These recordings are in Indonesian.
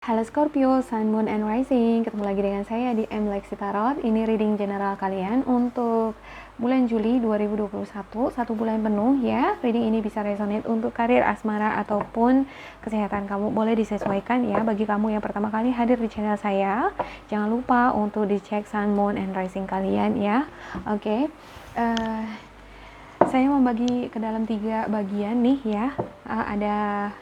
Halo Scorpio, Sun, Moon, and Rising. Ketemu lagi dengan saya di Lexi Tarot. Ini reading general kalian untuk bulan Juli 2021, satu bulan penuh ya. Reading ini bisa resonate untuk karir, asmara, ataupun kesehatan kamu. Boleh disesuaikan ya bagi kamu yang pertama kali hadir di channel saya. Jangan lupa untuk dicek Sun, Moon, and Rising kalian ya. Oke. Saya membagi ke dalam 3 bagian nih ya. Ada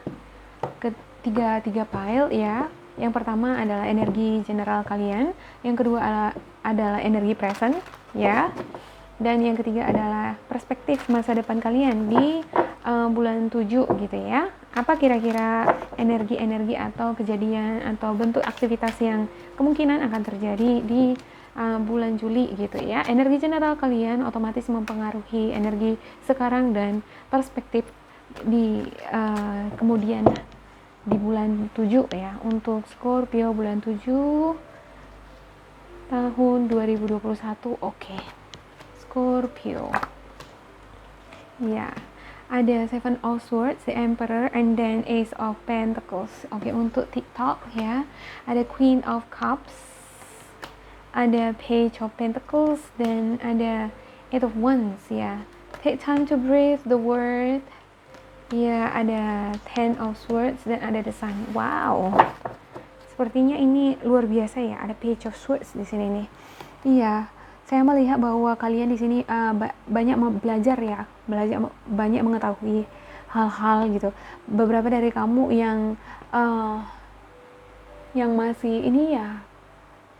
tiga pile ya. Yang pertama adalah energi general kalian, yang kedua adalah energi present ya, dan yang ketiga adalah perspektif masa depan kalian di bulan 7 gitu ya. Apa kira-kira energi-energi atau kejadian atau bentuk aktivitas yang kemungkinan akan terjadi di bulan Juli gitu ya. Energi general kalian otomatis mempengaruhi energi sekarang dan perspektif di kemudian di bulan 7 ya. Untuk Scorpio bulan 7 tahun 2021. Oke. Scorpio. Ya. Ada Seven of Swords, the Emperor, and then Ace of Pentacles. Oke, untuk TikTok ya. Ada Queen of Cups. Ada Page of Pentacles dan ada Eight of Wands ya. Take time to breathe the word. Ya, ada Ten of Swords dan ada The Sun. Wow, sepertinya ini luar biasa ya. Ada Page of Swords di sini nih. Iya, saya melihat bahwa kalian di sini banyak belajar ya, banyak mengetahui hal-hal gitu. Beberapa dari kamu yang masih ini ya,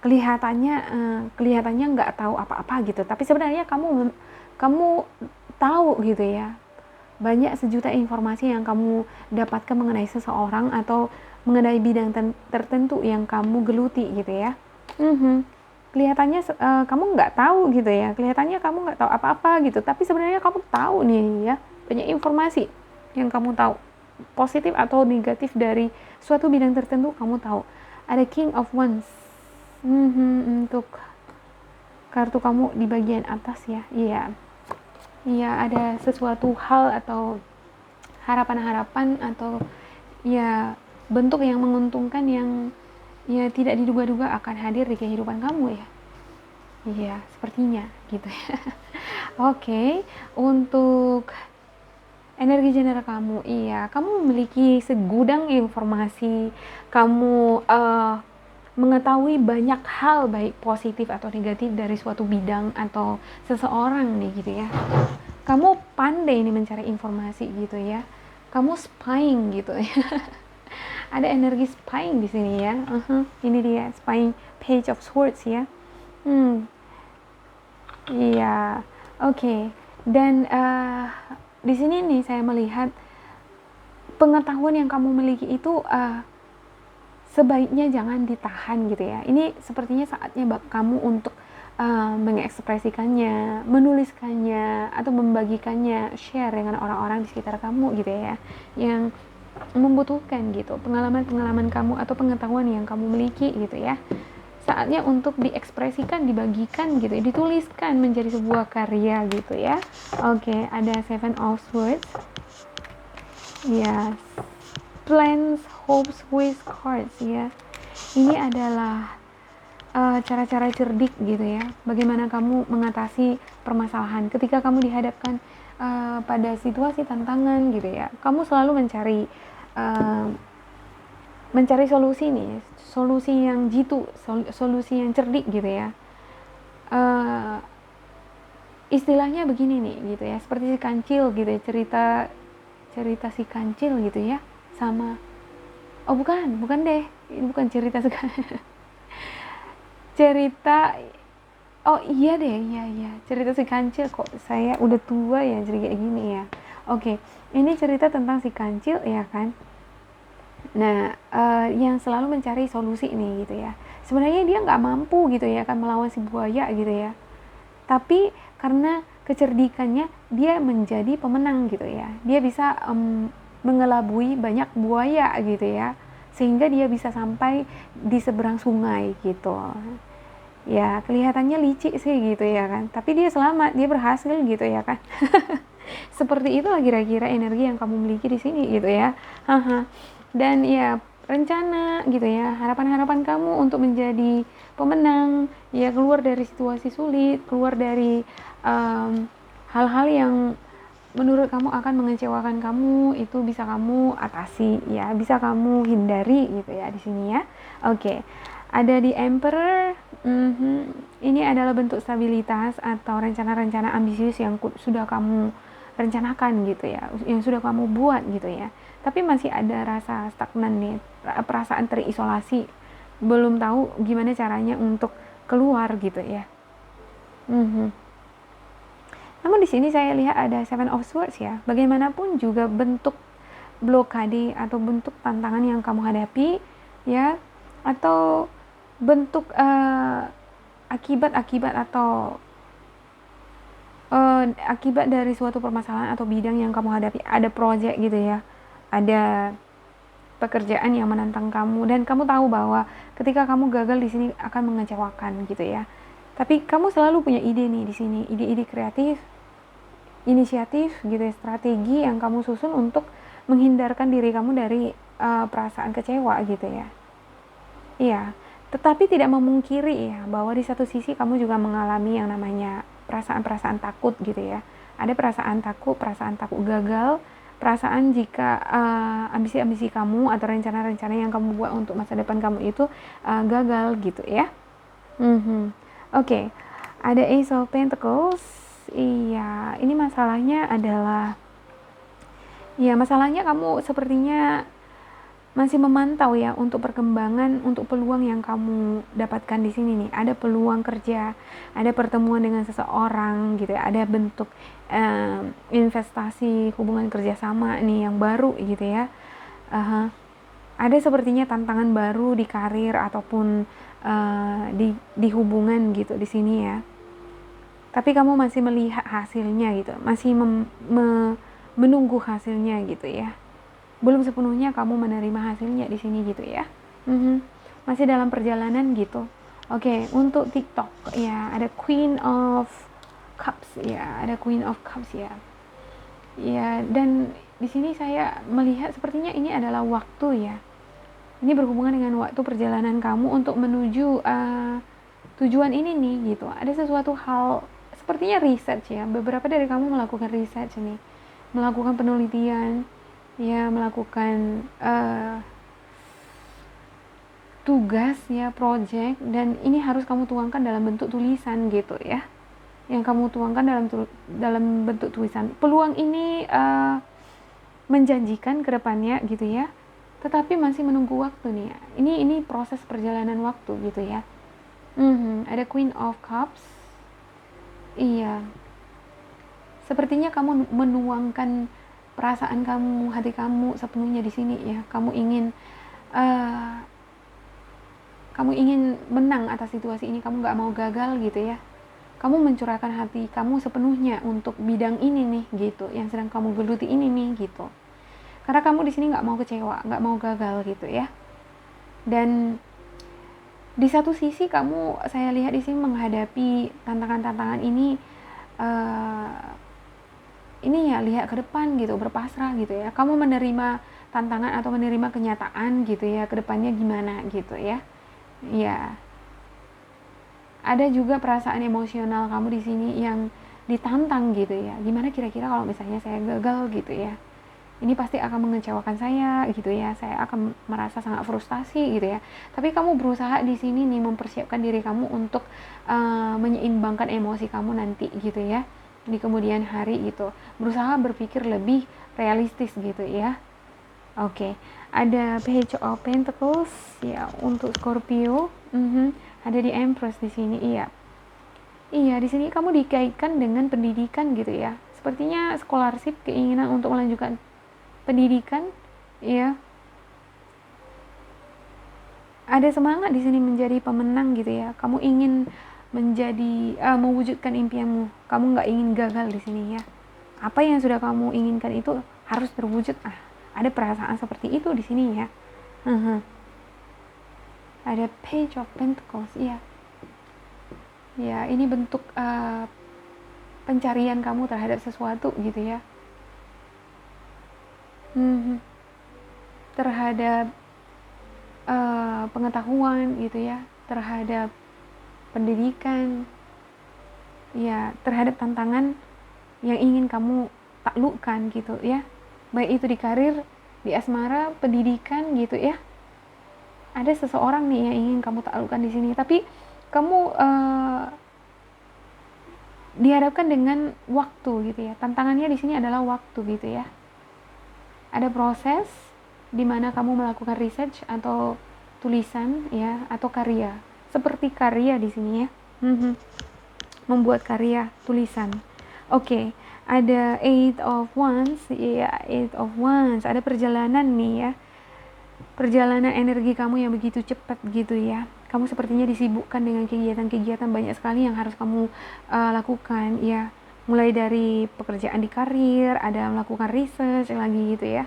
kelihatannya nggak tahu apa-apa gitu. Tapi sebenarnya kamu tahu gitu ya. Banyak sejuta informasi yang kamu dapatkan mengenai seseorang atau mengenai bidang tertentu yang kamu geluti gitu ya. Kelihatannya kamu nggak tahu gitu ya, kelihatannya kamu nggak tahu apa-apa gitu, tapi sebenarnya kamu tahu nih ya, banyak informasi yang kamu tahu, positif atau negatif dari suatu bidang tertentu kamu tahu. Ada King of Wands untuk kartu kamu di bagian atas ya. Iya, ada sesuatu hal atau harapan-harapan atau ya bentuk yang menguntungkan yang ya tidak diduga-duga akan hadir di kehidupan kamu ya. Iya, sepertinya gitu ya. Oke, untuk energi general kamu, iya, kamu memiliki segudang informasi, kamu mengetahui banyak hal baik positif atau negatif dari suatu bidang atau seseorang nih gitu ya. Kamu pandai nih mencari informasi gitu ya. Kamu spying gitu ya. Ada energi spying di sini ya. Ini dia spying, Page of Swords ya. Iya. Oke. Dan di sini nih saya melihat pengetahuan yang kamu miliki itu sebaiknya jangan ditahan gitu ya. Ini sepertinya saatnya kamu untuk mengekspresikannya, menuliskannya, atau membagikannya, share dengan orang-orang di sekitar kamu gitu ya, yang membutuhkan gitu pengalaman-pengalaman kamu atau pengetahuan yang kamu miliki gitu ya. Saatnya untuk diekspresikan, dibagikan gitu, dituliskan menjadi sebuah karya gitu ya. Oke, ada Seven of Swords. Yes. Plans, hopes, wish cards ya. Ini adalah cara-cara cerdik gitu ya. Bagaimana kamu mengatasi permasalahan ketika kamu dihadapkan pada situasi tantangan gitu ya. Kamu selalu mencari solusi nih, solusi yang jitu, solusi yang cerdik gitu ya. Istilahnya begini nih gitu ya, seperti si kancil gitu ya, cerita si kancil gitu ya, sama bukan deh, ini bukan cerita cerita iya deh, iya cerita si kancil. Kok saya udah tua ya jadi kayak gini ya. Oke, ini cerita tentang si kancil ya kan. Nah, yang selalu mencari solusi nih gitu ya. Sebenarnya dia nggak mampu gitu ya kan melawan si buaya gitu ya. Tapi karena kecerdikannya dia menjadi pemenang gitu ya. Dia bisa mengelabui banyak buaya gitu ya, sehingga dia bisa sampai di seberang sungai gitu ya. Kelihatannya licik sih gitu ya kan, tapi dia selamat, dia berhasil gitu ya kan. Seperti itulah kira-kira energi yang kamu miliki di sini gitu ya. Dan ya rencana gitu ya, harapan-harapan kamu untuk menjadi pemenang, ya keluar dari situasi sulit, keluar dari hal-hal yang menurut kamu akan mengecewakan kamu, itu bisa kamu atasi ya, bisa kamu hindari gitu ya di sini ya. Oke. Ada di Emperor, ini adalah bentuk stabilitas atau rencana-rencana ambisius yang sudah kamu rencanakan gitu ya, yang sudah kamu buat gitu ya. Tapi masih ada rasa stagnan nih, perasaan terisolasi, belum tahu gimana caranya untuk keluar gitu ya. Namun di sini saya lihat ada Seven of Swords ya. Bagaimanapun juga bentuk blokade atau bentuk tantangan yang kamu hadapi ya, atau bentuk akibat atau akibat dari suatu permasalahan atau bidang yang kamu hadapi, ada project gitu ya, ada pekerjaan yang menantang kamu dan kamu tahu bahwa ketika kamu gagal di sini akan mengecewakan gitu ya. Tapi kamu selalu punya ide nih di sini, ide-ide kreatif, inisiatif gitu ya, strategi yang kamu susun untuk menghindarkan diri kamu dari perasaan kecewa gitu ya. Iya, tetapi tidak memungkiri ya bahwa di satu sisi kamu juga mengalami yang namanya perasaan-perasaan takut gitu ya. Ada perasaan takut gagal, perasaan jika ambisi-ambisi kamu atau rencana-rencana yang kamu buat untuk masa depan kamu itu gagal gitu ya. Oke. Ada Ace of Pentacles. Iya, ini masalahnya adalah, ya masalahnya kamu sepertinya masih memantau ya untuk perkembangan, untuk peluang yang kamu dapatkan di sini nih. Ada peluang kerja, ada pertemuan dengan seseorang gitu ya, ada bentuk investasi, hubungan kerjasama nih yang baru gitu ya. Ada sepertinya tantangan baru di karir ataupun di hubungan gitu di sini ya. Tapi kamu masih melihat hasilnya gitu, masih menunggu hasilnya gitu ya. Belum sepenuhnya kamu menerima hasilnya di sini gitu ya. Masih dalam perjalanan gitu. Oke, untuk TikTok ya ada Queen of Cups ya, ada Queen of Cups ya. Ya, dan di sini saya melihat sepertinya ini adalah waktu ya. Ini berhubungan dengan waktu perjalanan kamu untuk menuju tujuan ini nih gitu. Ada sesuatu hal sepertinya research ya. Beberapa dari kamu melakukan research nih, melakukan penelitian, ya melakukan tugas ya, project, dan ini harus kamu tuangkan dalam bentuk tulisan gitu ya. Yang kamu tuangkan dalam bentuk tulisan. Peluang ini menjanjikan ke depannya gitu ya. Tetapi masih menunggu waktu nih. Ini proses perjalanan waktu gitu ya. Ada Queen of Cups. Iya. Sepertinya kamu menuangkan perasaan kamu, hati kamu sepenuhnya di sini ya. Kamu ingin menang atas situasi ini. Kamu nggak mau gagal gitu ya. Kamu mencurahkan hati kamu sepenuhnya untuk bidang ini nih gitu, yang sedang kamu geluti ini nih gitu. Karena kamu di sini nggak mau kecewa, nggak mau gagal gitu ya. Dan di satu sisi kamu, saya lihat di sini menghadapi tantangan-tantangan ini ya lihat ke depan gitu, berpasrah gitu ya. Kamu menerima tantangan atau menerima kenyataan gitu ya, ke depannya gimana gitu ya. Ya. Ada juga perasaan emosional kamu di sini yang ditantang gitu ya. Gimana kira-kira kalau misalnya saya gagal gitu ya. Ini pasti akan mengecewakan saya gitu ya. Saya akan merasa sangat frustasi gitu ya. Tapi kamu berusaha di sini nih mempersiapkan diri kamu untuk menyeimbangkan emosi kamu nanti gitu ya. Di kemudian hari gitu. Berusaha berpikir lebih realistis gitu ya. Oke. Ada Page of Pentacles ya untuk Scorpio. Ada di Empress di sini. Iya, di sini kamu dikaitkan dengan pendidikan gitu ya. Sepertinya scholarship, keinginan untuk melanjutkan pendidikan, ya. Ada semangat di sini menjadi pemenang gitu ya. Kamu ingin menjadi mewujudkan impianmu. Kamu nggak ingin gagal di sini ya. Apa yang sudah kamu inginkan itu harus terwujud. Ada perasaan seperti itu di sini ya. Ada Page of Pentacles, ya. Ya, ini bentuk pencarian kamu terhadap sesuatu gitu ya. Terhadap pengetahuan gitu ya, terhadap pendidikan, ya terhadap tantangan yang ingin kamu taklukkan gitu ya, baik itu di karir, di asmara, pendidikan gitu ya. Ada seseorang nih yang ingin kamu taklukkan di sini, tapi kamu dihadapkan dengan waktu gitu ya. Tantangannya di sini adalah waktu gitu ya. Ada proses di mana kamu melakukan research atau tulisan ya, atau karya. Seperti karya di sini ya. Membuat karya tulisan. Oke, ada Eight of Wands ya, Eight of Wands. Ada perjalanan nih ya. Perjalanan energi kamu yang begitu cepat gitu ya. Kamu sepertinya disibukkan dengan kegiatan-kegiatan banyak sekali yang harus kamu lakukan ya. Mulai dari pekerjaan di karir, ada melakukan research lagi gitu ya.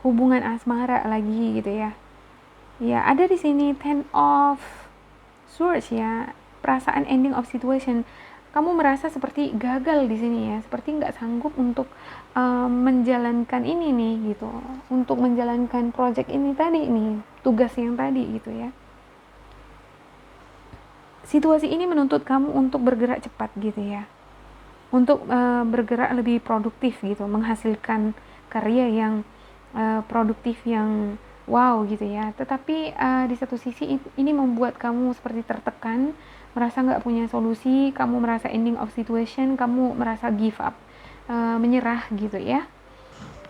Hubungan asmara lagi gitu ya. Ya, ada di sini Ten of Swords ya. Perasaan ending of situation. Kamu merasa seperti gagal di sini ya, seperti nggak sanggup untuk menjalankan ini nih gitu, untuk menjalankan project ini tadi nih, tugas yang tadi gitu ya. Situasi ini menuntut kamu untuk bergerak cepat gitu ya, untuk bergerak lebih produktif gitu, menghasilkan karya yang produktif, yang wow gitu ya. Tetapi di satu sisi ini membuat kamu seperti tertekan, merasa nggak punya solusi, kamu merasa ending of situation, kamu merasa give up, menyerah gitu ya.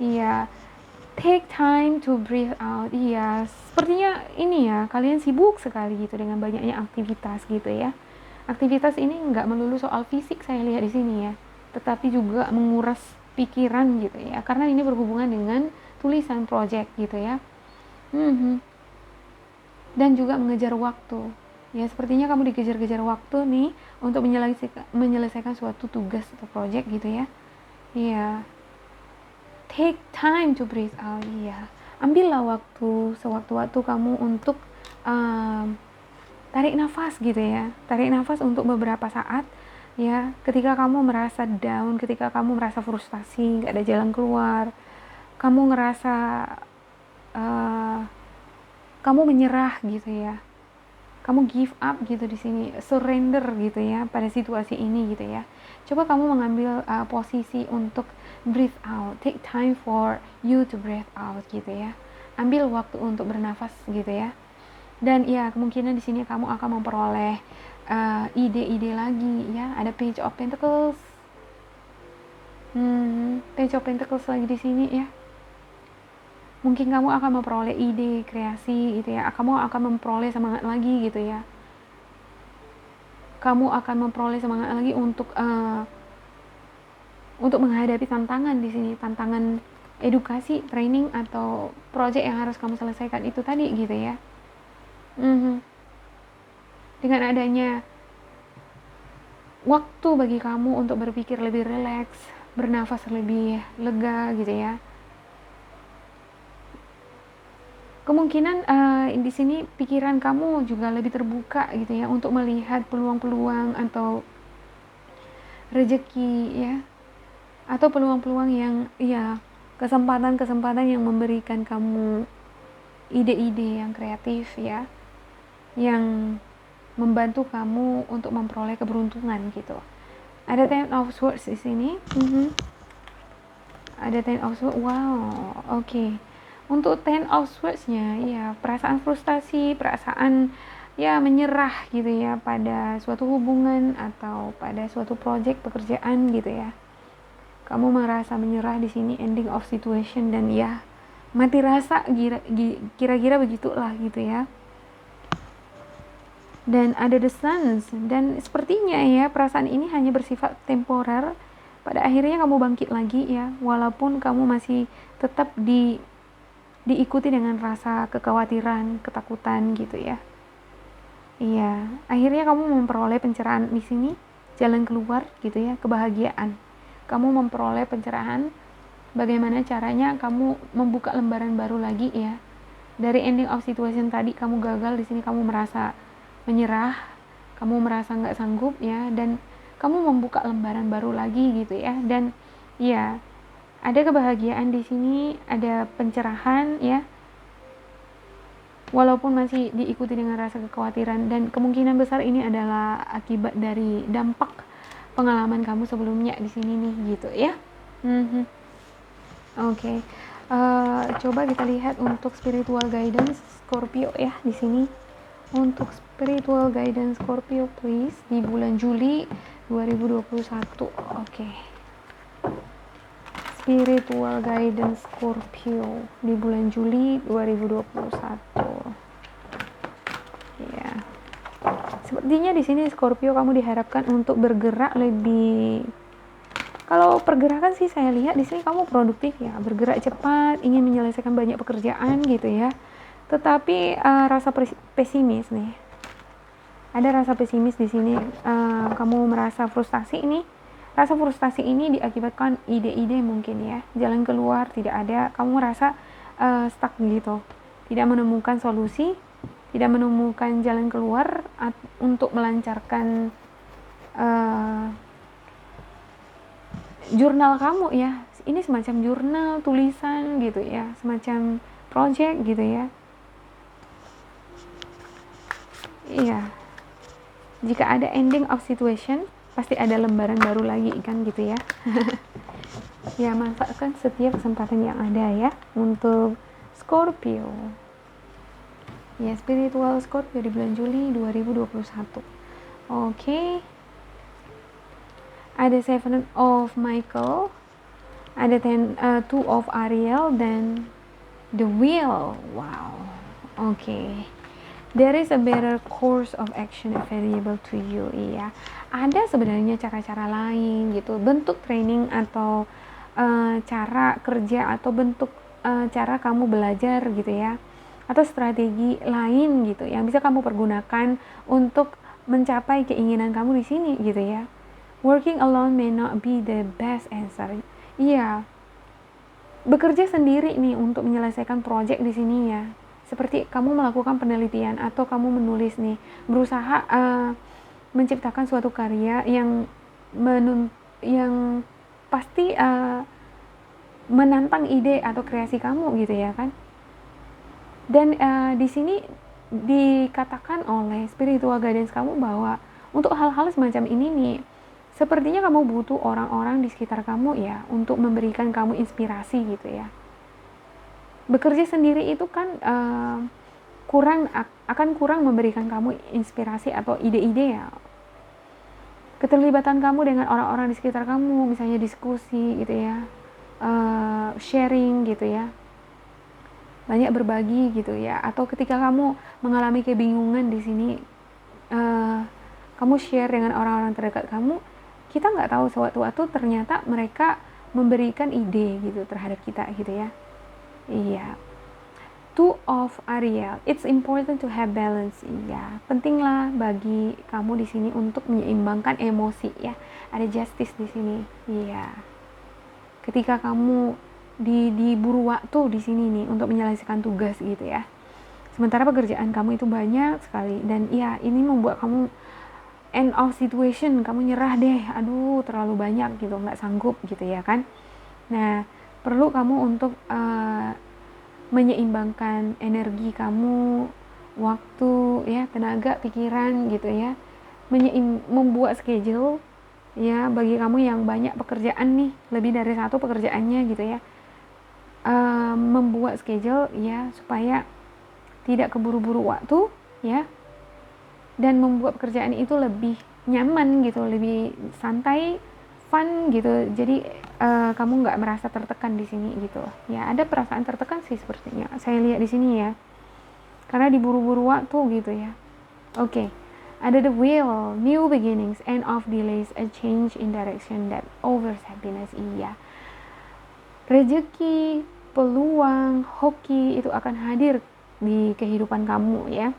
Iya, take time to breathe out. Iya, sepertinya ini ya, kalian sibuk sekali gitu dengan banyaknya aktivitas gitu ya. Aktivitas ini nggak melulu soal fisik saya lihat di sini ya, tetapi juga menguras pikiran gitu ya, karena ini berhubungan dengan tulisan project gitu ya. Dan juga mengejar waktu. Ya, sepertinya kamu dikejar-kejar waktu nih untuk menyelesaikan suatu tugas atau project gitu ya. Iya. Take time to breathe out. Iya. Ambillah waktu, sewaktu-waktu kamu untuk tarik nafas gitu ya. Tarik nafas untuk beberapa saat ya. Ketika kamu merasa down, ketika kamu merasa frustasi, nggak ada jalan keluar, kamu ngerasa kamu menyerah gitu ya, kamu give up gitu di sini, surrender gitu ya pada situasi ini gitu ya. Coba kamu mengambil posisi untuk breathe out, take time for you to breathe out gitu ya. Ambil waktu untuk bernafas gitu ya. Dan ya kemungkinan di sini kamu akan memperoleh ide-ide lagi ya. Ada Page of Pentacles, Page of Pentacles lagi di sini ya. Mungkin kamu akan memperoleh ide kreasi gitu ya, kamu akan memperoleh semangat lagi gitu ya, kamu akan memperoleh semangat lagi untuk menghadapi tantangan di sini, tantangan edukasi, training atau project yang harus kamu selesaikan itu tadi gitu ya. Dengan adanya waktu bagi kamu untuk berpikir lebih rileks, bernafas lebih lega gitu ya. Kemungkinan di sini pikiran kamu juga lebih terbuka gitu ya, untuk melihat peluang-peluang atau rezeki ya, atau peluang-peluang yang ya, kesempatan-kesempatan yang memberikan kamu ide-ide yang kreatif ya, yang membantu kamu untuk memperoleh keberuntungan gitu. Ada Ten of Swords di sini. Ada Ten of Swords. Wow, oke. Untuk Ten of Swords-nya ya, perasaan frustasi, perasaan ya menyerah gitu ya pada suatu hubungan atau pada suatu project pekerjaan gitu ya. Kamu merasa menyerah di sini, ending of situation, dan ya mati rasa, kira-kira begitulah gitu ya. Dan ada The Sun, dan sepertinya ya perasaan ini hanya bersifat temporer. Pada akhirnya kamu bangkit lagi ya, walaupun kamu masih tetap diikuti dengan rasa kekhawatiran, ketakutan gitu ya. Iya, akhirnya kamu memperoleh pencerahan di sini, jalan keluar gitu ya, kebahagiaan. Kamu memperoleh pencerahan, bagaimana caranya kamu membuka lembaran baru lagi ya. Dari ending of situation tadi kamu gagal, di sini kamu merasa menyerah, kamu merasa nggak sanggup ya, dan kamu membuka lembaran baru lagi gitu ya. Dan ya, ada kebahagiaan di sini, ada pencerahan ya. walaupun masih diikuti dengan rasa kekhawatiran, dan kemungkinan besar ini adalah akibat dari dampak pengalaman kamu sebelumnya di sini nih gitu ya. Oke. Coba kita lihat untuk spiritual guidance Scorpio ya di sini. Untuk spiritual guidance Scorpio please di bulan Juli 2021. Oke. Spiritual guidance Scorpio di bulan Juli 2021. Ya. Sepertinya di sini Scorpio kamu diharapkan untuk bergerak lebih. Kalau pergerakan sih saya lihat di sini kamu produktif ya, bergerak cepat, ingin menyelesaikan banyak pekerjaan gitu ya. Tetapi rasa pesimis nih. Ada rasa pesimis di sini. Kamu merasa frustasi ini. Rasa frustasi ini diakibatkan ide-ide mungkin ya. Jalan keluar tidak ada. Kamu merasa stuck gitu. Tidak menemukan solusi, tidak menemukan jalan keluar untuk melancarkan jurnal kamu ya. Ini semacam jurnal, tulisan gitu ya, semacam project gitu ya. Iya. Jika ada ending of situation, pasti ada lembaran baru lagi kan gitu ya. Ya, manfaatkan setiap kesempatan yang ada ya untuk Scorpio. Ya, spiritual Scorpio di bulan Juli 2021. Oke. Ada Seven of Michael, ada Two of Ariel, dan The Wheel. Wow. Oke. There is a better course of action available to you. Iya. Ada sebenarnya cara-cara lain gitu, bentuk training atau cara kerja atau bentuk cara kamu belajar gitu ya, atau strategi lain gitu yang bisa kamu pergunakan untuk mencapai keinginan kamu di sini gitu ya. Working alone may not be the best answer. Iya, bekerja sendiri nih untuk menyelesaikan project di sini ya. Seperti kamu melakukan penelitian atau kamu menulis nih, berusaha menciptakan suatu karya yang pasti menantang ide atau kreasi kamu gitu ya kan. Dan di sini dikatakan oleh spiritual guidance kamu bahwa untuk hal-hal semacam ini nih, sepertinya kamu butuh orang-orang di sekitar kamu ya untuk memberikan kamu inspirasi gitu ya. Bekerja sendiri itu kan akan kurang memberikan kamu inspirasi atau ide-ide ya. Keterlibatan kamu dengan orang-orang di sekitar kamu, misalnya diskusi gitu ya, sharing gitu ya, banyak berbagi gitu ya. Atau ketika kamu mengalami kebingungan di sini, kamu share dengan orang-orang terdekat kamu. Kita nggak tahu sewaktu-waktu ternyata mereka memberikan ide gitu terhadap kita gitu ya. Iya. Two of Ariel, it's important to have balance. Iya, pentinglah bagi kamu di sini untuk menyeimbangkan emosi ya. Ada justice di sini. Iya. Ketika kamu diburu waktu di sini nih untuk menyelesaikan tugas gitu ya. Sementara pekerjaan kamu itu banyak sekali, dan ya ini membuat kamu end of situation, kamu nyerah deh, aduh terlalu banyak gitu, nggak sanggup gitu ya kan. Nah, perlu kamu untuk menyeimbangkan energi kamu, waktu ya, tenaga, pikiran gitu ya, membuat schedule ya bagi kamu yang banyak pekerjaan nih, lebih dari satu pekerjaannya gitu ya. Membuat schedule ya supaya tidak keburu-buru waktu ya, dan membuat pekerjaan itu lebih nyaman gitu, lebih santai, fun gitu. Jadi kamu nggak merasa tertekan di sini gitu ya. Ada perasaan tertekan sih sepertinya saya lihat di sini ya, karena diburu-buru waktu gitu ya. Oke. Ada the wheel, new beginnings, end of delays, a change in direction that offers happiness. Iya, rezeki, peluang, hoki itu akan hadir di kehidupan kamu ya.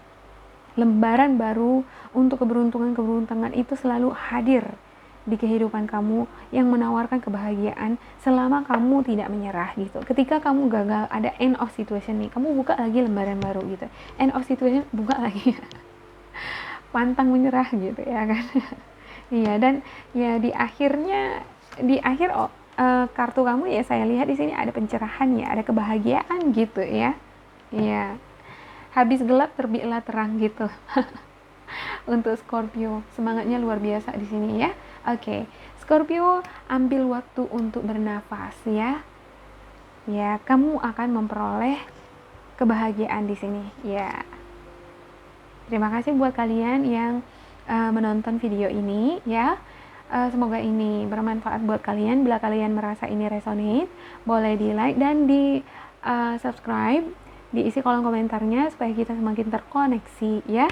Lembaran baru untuk keberuntungan itu selalu hadir di kehidupan kamu yang menawarkan kebahagiaan selama kamu tidak menyerah gitu. Ketika kamu gagal, ada end of situation nih, kamu buka lagi lembaran baru gitu. End of situation, buka lagi. Pantang menyerah gitu ya kan. Iya, dan ya di akhir kartu kamu ya saya lihat di sini ada pencerahan ya, ada kebahagiaan gitu ya. Iya. habis gelap terbitlah terang gitu. Untuk Scorpio, semangatnya luar biasa di sini ya. Oke, Scorpio, ambil waktu untuk bernafas ya. Ya, kamu akan memperoleh kebahagiaan di sini ya. Terima kasih buat kalian yang menonton video ini ya. Semoga ini bermanfaat buat kalian. Bila kalian merasa ini resonate, boleh di like dan di subscribe, diisi kolom komentarnya supaya kita semakin terkoneksi ya.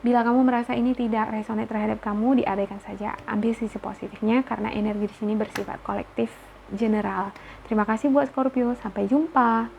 Bila kamu merasa ini tidak resonate terhadap kamu, diabaikan saja. Ambil sisi positifnya karena energi di sini bersifat kolektif general. Terima kasih buat Scorpio, sampai jumpa.